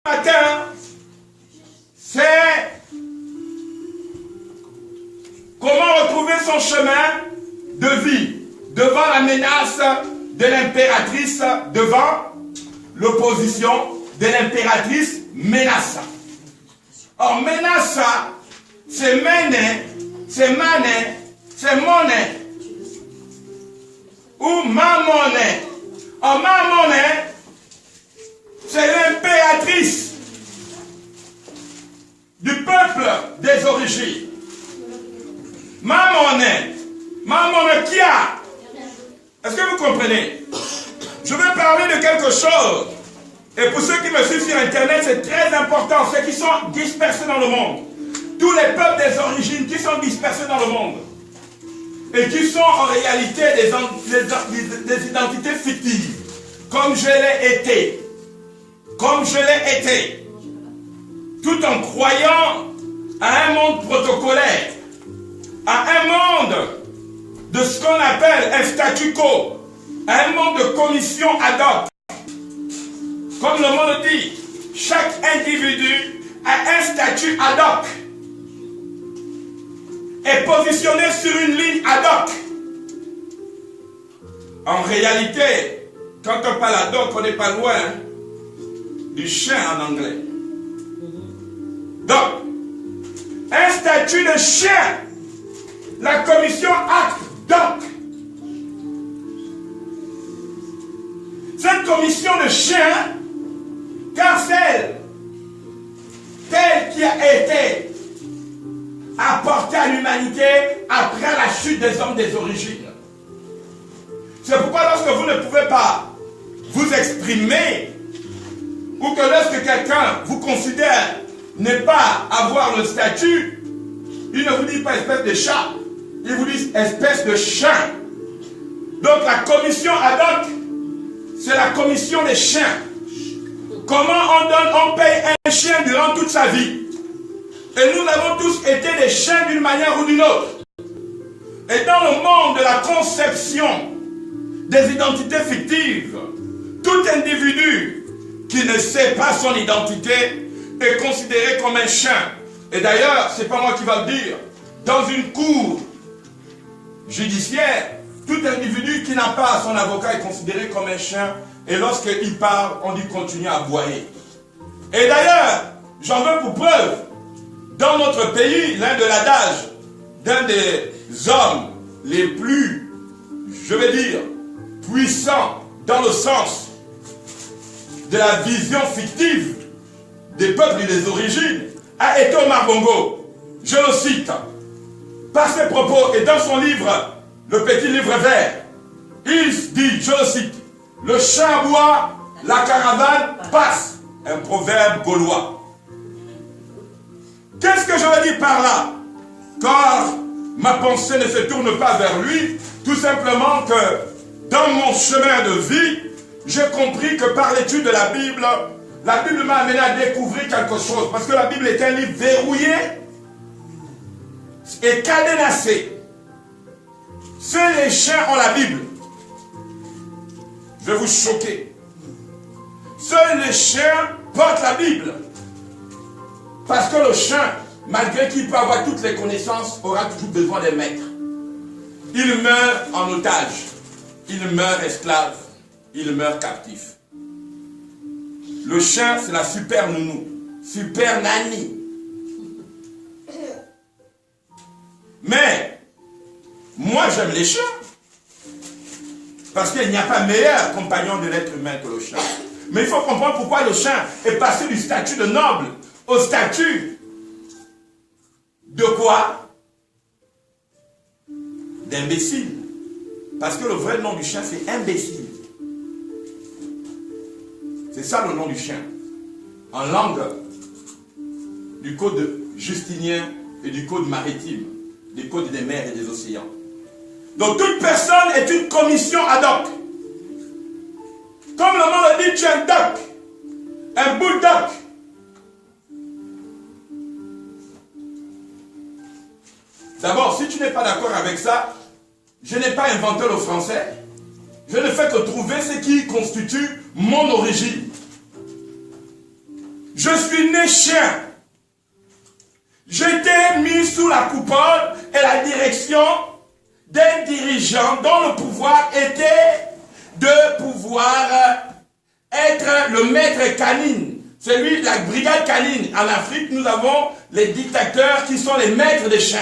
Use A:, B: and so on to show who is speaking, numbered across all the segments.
A: matin, c'est comment retrouver son chemin de vie devant la menace de l'impératrice, devant l'opposition de l'impératrice Ménassa. Or, Ménassa, c'est Méné, c'est Mané, c'est Moné, ou Mamoné. Or, Mamoné, c'est l'impératrice du peuple des origines. Mamoné, Mamoné qui a? Est-ce que vous comprenez? Je vais parler de quelque chose. Et pour ceux qui me suivent sur Internet, c'est très important. Ceux qui sont dispersés dans le monde. Tous les peuples des origines qui sont dispersés dans le monde. Et qui sont en réalité des identités fictives. Comme je l'ai été. Comme je l'ai été. Tout en croyant à un monde protocolaire. À un monde de ce qu'on appelle un statu quo. À un monde de commission ad hoc. Comme le mot le dit, chaque individu a un statut ad hoc. Est positionné sur une ligne ad hoc. En réalité, quand on parle ad hoc, on n'est pas loin du chien en anglais. Donc, un statut de chien, la commission ad hoc. Cette commission de chien, car telle qui a été apportée à l'humanité après la chute des hommes des origines. C'est pourquoi lorsque vous ne pouvez pas vous exprimer, ou que lorsque quelqu'un vous considère ne pas avoir le statut, il ne vous dit pas espèce de chat, il vous dit espèce de chien. Donc la commission ad hoc, c'est la commission des chiens. Comment on paye un chien durant toute sa vie? Et nous avons tous été des chiens d'une manière ou d'une autre. Et dans le monde de la conception des identités fictives, tout individu qui ne sait pas son identité est considéré comme un chien. Et d'ailleurs, ce n'est pas moi qui va le dire, dans une cour judiciaire, tout individu qui n'a pas son avocat est considéré comme un chien. Et lorsqu'il parle, on dit continue à aboyer. Et d'ailleurs, j'en veux pour preuve, dans notre pays, l'un de l'adage d'un des hommes les plus, je vais dire, puissants dans le sens de la vision fictive des peuples et des origines, a été Omar Bongo. Je le cite, par ses propos et dans son livre, le petit livre vert, il dit, je le cite, le chien aboie, la caravane passe. Un proverbe gaulois. Qu'est-ce que je veux dire par là? Car ma pensée ne se tourne pas vers lui, tout simplement que dans mon chemin de vie, j'ai compris que par l'étude de la Bible m'a amené à découvrir quelque chose. Parce que la Bible est un livre verrouillé et cadenassé. Seuls les chiens ont la Bible. Je vais vous choquer. Seuls les chiens portent la Bible. Parce que le chien, malgré qu'il peut avoir toutes les connaissances, aura toujours besoin des maîtres. Il meurt en otage. Il meurt esclave. Il meurt captif. Le chien, c'est la super nounou. Super nanny. Mais, moi j'aime les chiens. Parce qu'il n'y a pas meilleur compagnon de l'être humain que le chien. Mais il faut comprendre pourquoi le chien est passé du statut de noble au statut de quoi? D'imbécile. Parce que le vrai nom du chien, c'est imbécile. C'est ça le nom du chien. En langue du code justinien et du code maritime, du code des mers et des océans. Donc toute personne est une commission ad hoc. Comme le nom le dit, tu es un duck, un bulldog. D'abord, si tu n'es pas d'accord avec ça, je n'ai pas inventé le français. Je ne fais que trouver ce qui constitue mon origine. Je suis né chien. J'étais mis sous la coupole et la direction d'un dirigeant dont le pouvoir était de pouvoir être le maître canine. Celui de la brigade canine. En Afrique, nous avons les dictateurs qui sont les maîtres des chiens.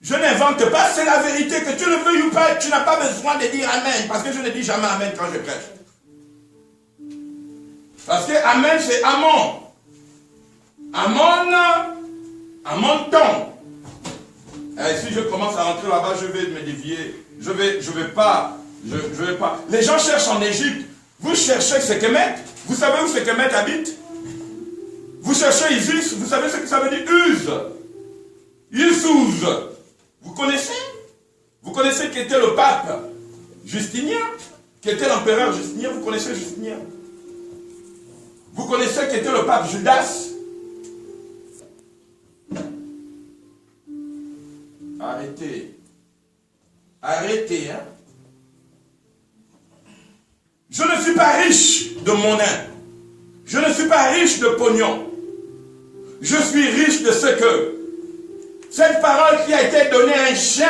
A: Je n'invente pas, c'est la vérité, que tu le veuilles ou pas, tu n'as pas besoin de dire Amen, parce que je ne dis jamais Amen quand je prêche. Parce que Amen, c'est Amon. Amonton. Si je commence à rentrer là-bas, je vais me dévier. Je vais pas. Les gens cherchent en Égypte. Vous cherchez Sekemet. Vous savez où Sekemet habite? Vous cherchez Isis. Vous savez ce que ça veut dire? Yusuz. Vous connaissez? Vous connaissez qui était le pape Justinien? Qui était l'empereur Justinien? Vous connaissez Justinien? Vous connaissez qui était le pape Judas? Arrêtez. Arrêtez, hein. Je ne suis pas riche de monnaie. Je ne suis pas riche de pognon. Je suis riche de ce que cette parole qui a été donnée à un chien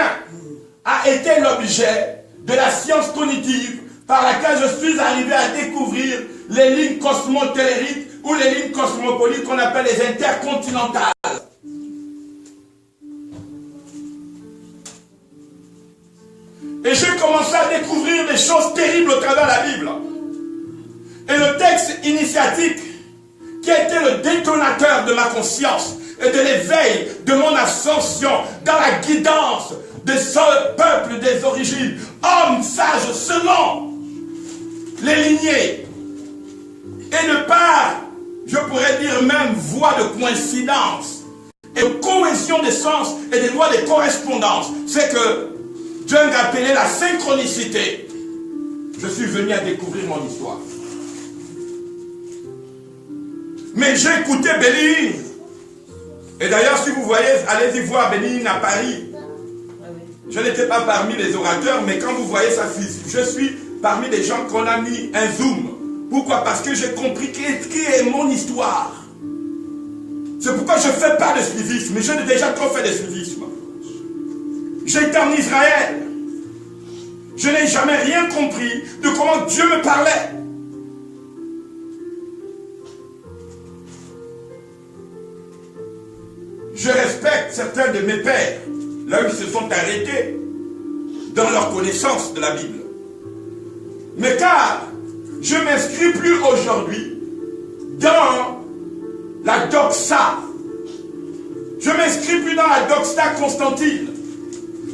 A: a été l'objet de la science cognitive par laquelle je suis arrivé à découvrir les lignes cosmotelluriques ou les lignes cosmopolites qu'on appelle les intercontinentales. Et j'ai commencé à découvrir des choses terribles au travers de la Bible. Et le texte initiatique qui a été le détonateur de ma conscience et de l'éveil de mon ascension dans la guidance de ce peuple des origines, hommes sages selon les lignées, et de par, je pourrais dire même, voie de coïncidence et de cohésion des sens et des lois de correspondance, c'est que Jung a appelé la synchronicité. Je suis venu à découvrir mon histoire. Mais j'ai écouté Béline. Et d'ailleurs, si vous voyez, allez-y voir Béline à Paris. Je n'étais pas parmi les orateurs, mais quand vous voyez ça, je suis parmi les gens qu'on a mis un zoom. Pourquoi? Parce que j'ai compris qui est mon histoire. C'est pourquoi je ne fais pas de suivisme, mais je n'ai déjà trop fait de suivisme. J'étais en Israël. Je n'ai jamais rien compris de comment Dieu me parlait. Je respecte certains de mes pères, là où ils se sont arrêtés dans leur connaissance de la Bible. Mais car je ne m'inscris plus aujourd'hui dans la doxa. Je ne m'inscris plus dans la doxa Constantine.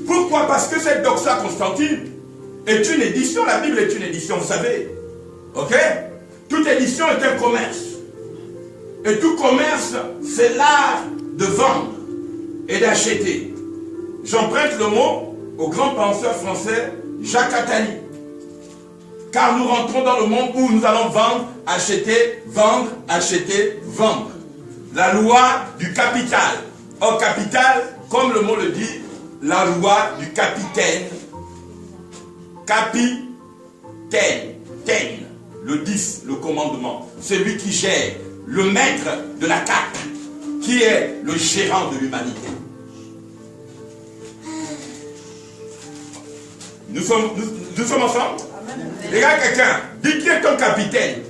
A: Pourquoi? Parce que cette doxa Constantine est une édition. La Bible est une édition, vous savez. Ok? Toute édition est un commerce. Et tout commerce, c'est l'art de vendre et d'acheter. J'emprunte le mot au grand penseur français Jacques Attali. Car nous rentrons dans le monde où nous allons vendre, acheter, vendre. La loi du capital. Au capital, comme le mot le dit, la loi du capitaine. Capitaine. Le 10, le commandement. Celui qui gère, le maître de la carte, qui est le gérant de l'humanité. Nous sommes ensemble? Regarde quelqu'un, dis qui est ton capitaine?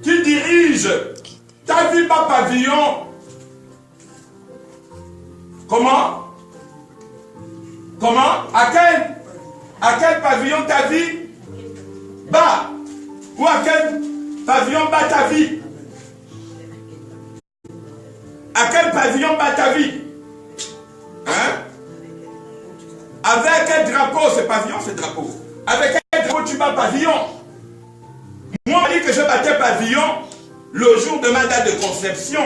A: Qui dirige? T'as vu ma pavillon? Comment? À quel pavillon ta vie bat? Ou à quel pavillon bat ta vie? À quel pavillon bat ta vie? Hein? Avec quel drapeau? C'est pavillon, c'est drapeau. Avec quel drapeau tu bats pavillon? Moi, on dit que je battais pavillon le jour de ma date de conception,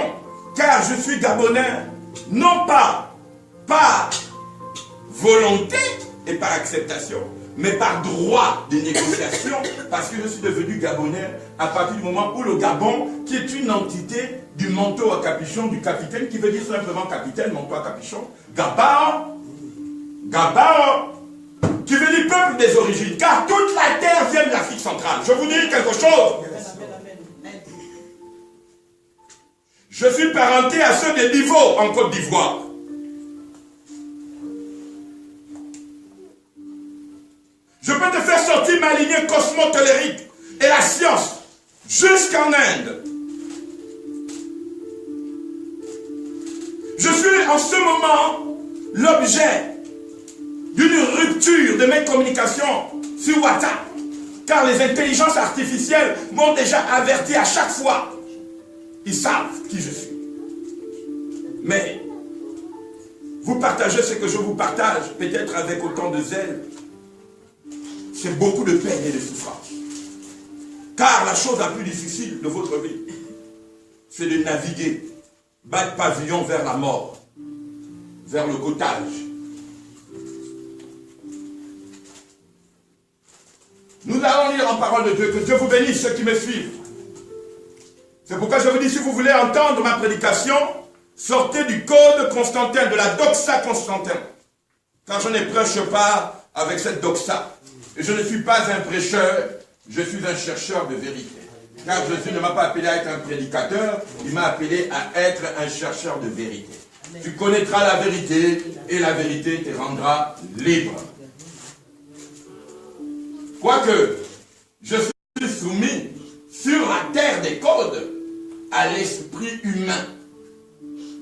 A: car je suis gabonais, non pas par volonté et par acceptation, mais par droit de négociation, parce que je suis devenu gabonais à partir du moment où le Gabon, qui est une entité du manteau à capuchon du capitaine, qui veut dire simplement capitaine, manteau à capuchon, Gabao, qui veut dire peuple des origines, car toute la terre vient de l'Afrique centrale. Je vous dis quelque chose. Je suis parenté à ceux des niveaux en Côte d'Ivoire. Je peux te faire sortir ma lignée cosmotellurique et la science jusqu'en Inde. Je suis en ce moment l'objet d'une rupture de mes communications sur WhatsApp. Car les intelligences artificielles m'ont déjà averti à chaque fois. Ils savent qui je suis. Mais vous partagez ce que je vous partage, peut-être avec autant de zèle. C'est beaucoup de peine et de souffrance. Car la chose la plus difficile de votre vie, c'est de naviguer, battre pavillon vers la mort, vers le gotage. Nous allons lire en parole de Dieu, que Dieu vous bénisse ceux qui me suivent. C'est pourquoi je vous dis, si vous voulez entendre ma prédication, sortez du code Constantin, de la doxa Constantin. Car je ne prêche pas avec cette doxa. Et je ne suis pas un prêcheur, je suis un chercheur de vérité. Car Jésus ne m'a pas appelé à être un prédicateur, il m'a appelé à être un chercheur de vérité. Tu connaîtras la vérité et la vérité te rendra libre. Quoique je suis soumis sur la terre des codes à l'esprit humain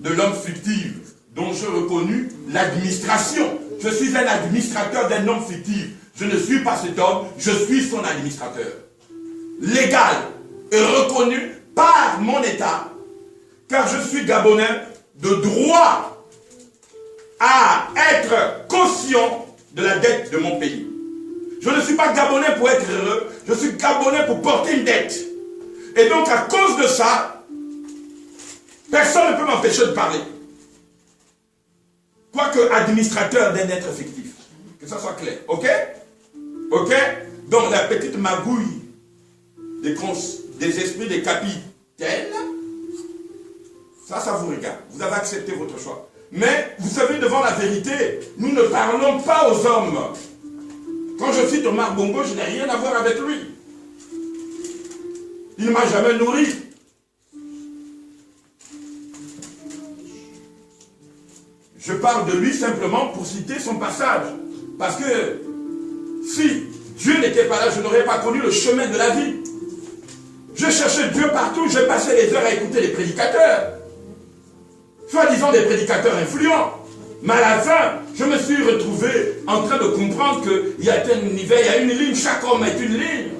A: de l'homme fictif dont je reconnus l'administration. Je suis un administrateur d'un homme fictif. Je ne suis pas cet homme, je suis son administrateur. Légal et reconnu par mon État, car je suis Gabonais de droit à être caution de la dette de mon pays. Je ne suis pas Gabonais pour être heureux, je suis Gabonais pour porter une dette. Et donc à cause de ça, personne ne peut m'empêcher de parler. Quoique administrateur d'un être fictif. Que ça soit clair, ok? Ok? Donc la petite magouille des esprits des capitaines, ça vous regarde. Vous avez accepté votre choix. Mais vous savez, devant la vérité, nous ne parlons pas aux hommes. Quand je cite Omar Bongo, je n'ai rien à voir avec lui. Il ne m'a jamais nourri. Je parle de lui simplement pour citer son passage. Parce que si Dieu n'était pas là, je n'aurais pas connu le chemin de la vie. Je cherchais Dieu partout, j'ai passé les heures à écouter les prédicateurs. Soi-disant des prédicateurs influents. Mais à la fin, je me suis retrouvé en train de comprendre qu'il y a un univers, il y a une ligne, chaque homme est une ligne.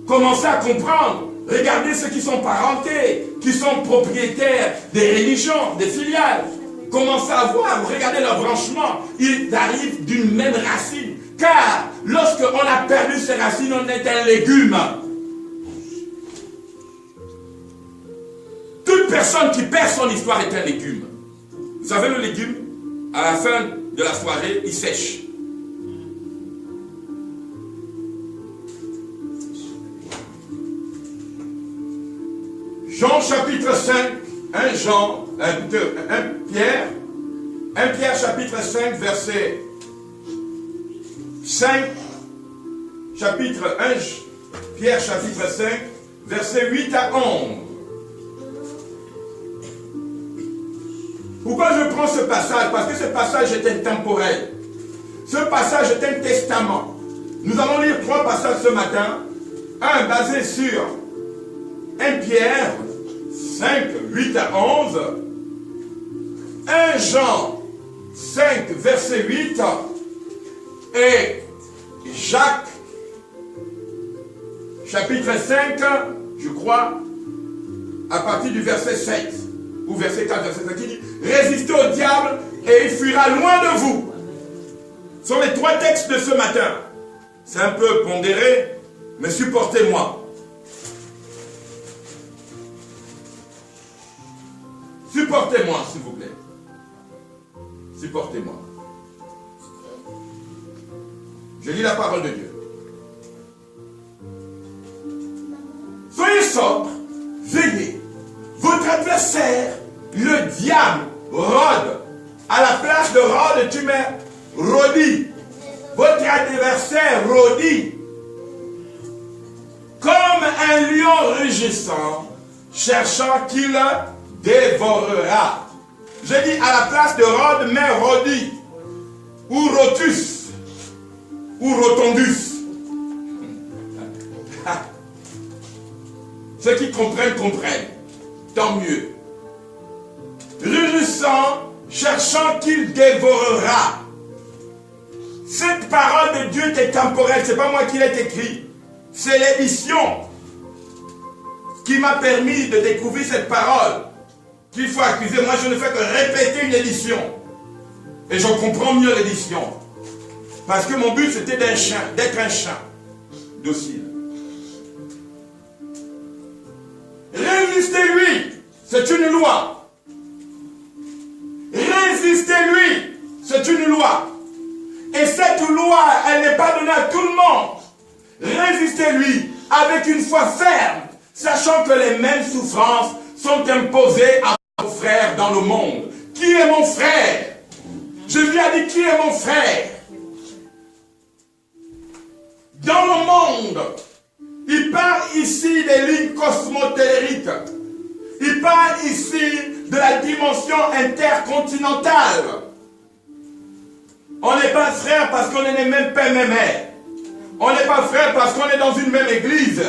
A: Commencez à comprendre. Regardez ceux qui sont parentés, qui sont propriétaires des religions, des filiales. Commencez à voir, regardez leur branchement. Ils arrivent d'une même racine. Car lorsqu'on a perdu ces racines, on est un légume. Toute personne qui perd son histoire est un légume. Vous savez le légume, à la fin de la soirée, il sèche. Jean chapitre 5, 1 Pierre chapitre 5 verset 5, chapitre 1 Pierre chapitre 5 verset 8 à 11. Pourquoi je prends ce passage? Parce que ce passage est intemporel. Ce passage est un testament. Nous allons lire 3 passages ce matin. Un basé sur 1 Pierre 5, 8 à 11. 1 Jean 5, verset 8. Et Jacques, chapitre 5, je crois, à partir du verset 7. Ou verset 4, verset 5, qui dit « Résistez au diable et il fuira loin de vous ». Ce sont les 3 textes de ce matin. C'est un peu pondéré, mais supportez-moi. Supportez-moi, s'il vous plaît. Supportez-moi. Je lis la parole de Dieu. Soyez sobres, veillez. Votre adversaire, le diable, rôde. À la place de rôde, tu mets rôdit. Votre adversaire rôdit rugissant, cherchant qui le dévorera. J'ai dit à la place de Rhodes, mais Rhodie, ou Rotus, ou Rotondus. Ceux qui comprennent, comprennent. Tant mieux. Rugissant, cherchant qu'il dévorera. Cette parole de Dieu est temporelle, c'est pas moi qui l'ai écrit. C'est l'édition qui m'a permis de découvrir cette parole. Qu'il faut accuser, moi je ne fais que répéter une édition. Et je comprends mieux l'édition. Parce que mon but c'était d'être un chien docile. Résistez-lui, c'est une loi. Résistez-lui, c'est une loi. Et cette loi, elle n'est pas donnée à tout le monde. Résistez-lui avec une foi ferme, sachant que les mêmes souffrances sont imposées à vos frères dans le monde. Qui est mon frère? Je lui ai dit, qui est mon frère? Dans le monde, il parle ici des lignes cosmotelluriques. Il parle ici de la dimension intercontinentale. On n'est pas frère parce qu'on est les mêmes pères, mêmes mères. On n'est pas frère parce qu'on est dans une même église,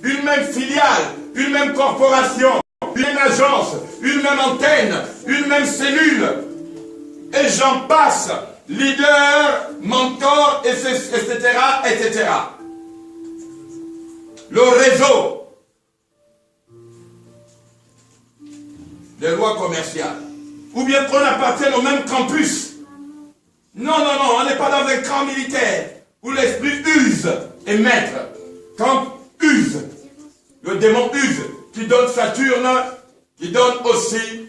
A: une même filiale, une même corporation, une même agence, une même antenne, une même cellule. Et j'en passe. Leader, mentor, etc., etc. Le réseau des lois commerciales. Ou bien qu'on appartienne au même campus. Non, non, non, on n'est pas dans un camp militaire où l'esprit use et maître. Camp use. Le démon use, qui donne Saturne, qui donne aussi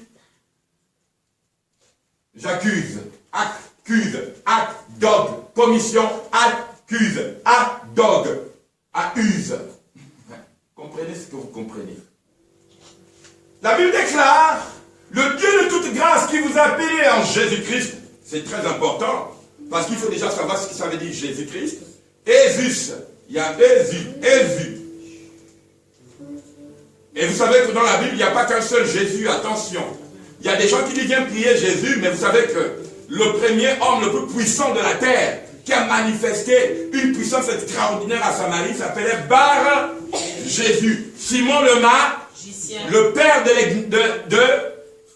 A: j'accuse, accuse, dog, commission, accuse, dog, accuse. Comprenez ce que vous comprenez. La Bible déclare, le Dieu de toute grâce qui vous a appelé en Jésus-Christ. C'est très important, parce qu'il faut déjà savoir ce que ça veut dire Jésus-Christ. Jésus, il y a Jésus. Et vous savez que dans la Bible, il n'y a pas qu'un seul Jésus, attention. Il y a des gens qui disent viens prier Jésus, mais vous savez que le premier homme le plus puissant de la terre, qui a manifesté une puissance extraordinaire à Samarie, s'appelait Bar Jésus. Simon le magicien, le père de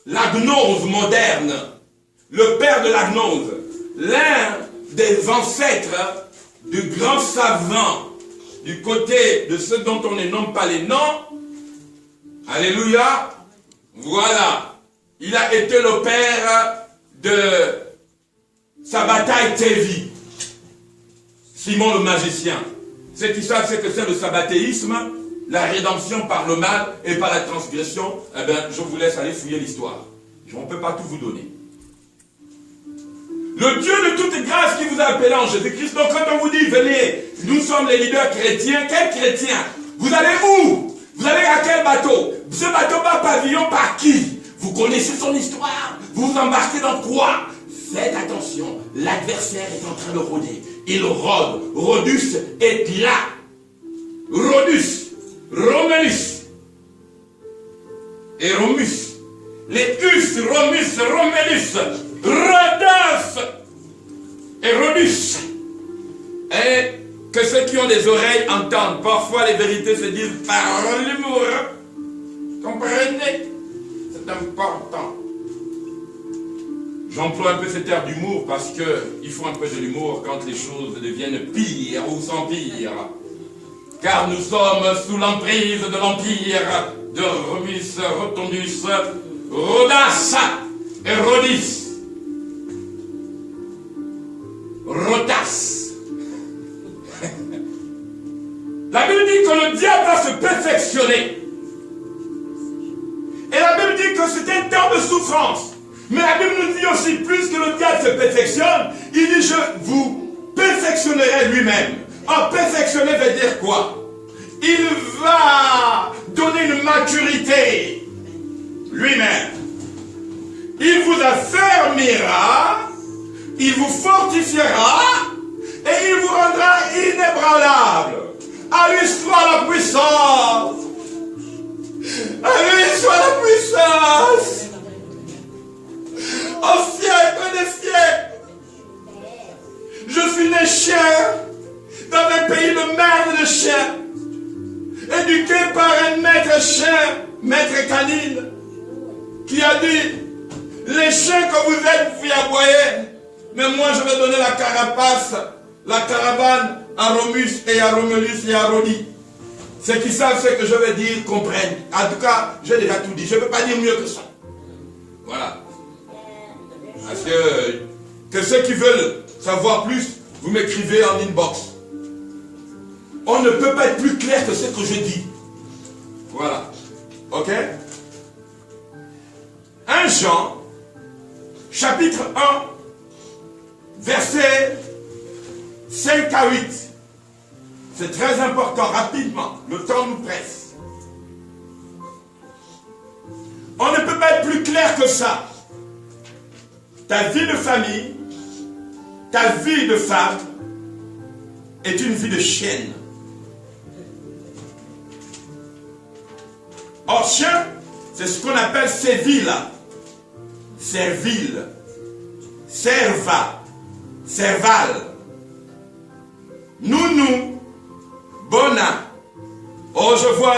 A: la gnose moderne. Le père de la gnose, l'un des ancêtres du grand savant, du côté de ceux dont on ne nomme pas les noms. Alléluia. Voilà. Il a été le père de Sabbatai Tevi. Simon le magicien. Ceux qui savent ce que c'est le sabbatéisme, la rédemption par le mal et par la transgression, eh bien, je vous laisse aller fouiller l'histoire. On ne peut pas tout vous donner. Le Dieu de toute grâce qui vous a appelé en Jésus-Christ. Donc quand on vous dit, venez, nous sommes les leaders chrétiens. Quels chrétiens? Vous allez où? Vous allez à quel bateau? Ce bateau par pavillon par qui? Vous connaissez son histoire? Vous vous embarquez dans quoi? Faites attention, l'adversaire est en train de rôder. Il rôde. Rhodus est là. Rhodus, Romulus et Romus. Les Us, Romus, Romulus, Rhodas et Rhodus. Et que ceux qui ont des oreilles entendent. Parfois les vérités se disent par l'humour. Comprenez? C'est important. J'emploie un peu ce terme d'humour parce qu'il faut un peu de l'humour quand les choses deviennent pires ou s'empirent. Car nous sommes sous l'emprise de l'empire de Romus, Rotondus, Rhodas et Rhodis. Rotas. La Bible dit que le diable va se perfectionner. Et la Bible dit que c'est un temps de souffrance. Mais la Bible nous dit aussi, plus que le diable se perfectionne, il dit, je vous perfectionnerai lui-même. En perfectionner veut dire quoi? Il va donner une maturité lui-même. Il vous affermira, il vous fortifiera et il vous rendra inébranlable. À lui soit la puissance chiens dans un pays de merde de chiens, éduqués par un maître chien, maître canine, qui a dit, les chiens que vous êtes, vous y aboyez, mais moi je vais donner la carapace, la caravane à Romus et à Romulus et à Rodi. Ceux qui savent ce que je veux dire comprennent. En tout cas, j'ai déjà tout dit. Je ne peux pas dire mieux que ça. Voilà. Parce que ceux qui veulent savoir plus, vous m'écrivez en inbox. On ne peut pas être plus clair que ce que je dis. Voilà. Ok? 1 Jean, chapitre 1, versets 5 à 8. C'est très important, rapidement. Le temps nous presse. On ne peut pas être plus clair que ça. Ta vie de famille, ta vie de femme est une vie de chienne. Or, chien, c'est ce qu'on appelle séville, servile, serva, serval, nounou, bona. Oh, je vois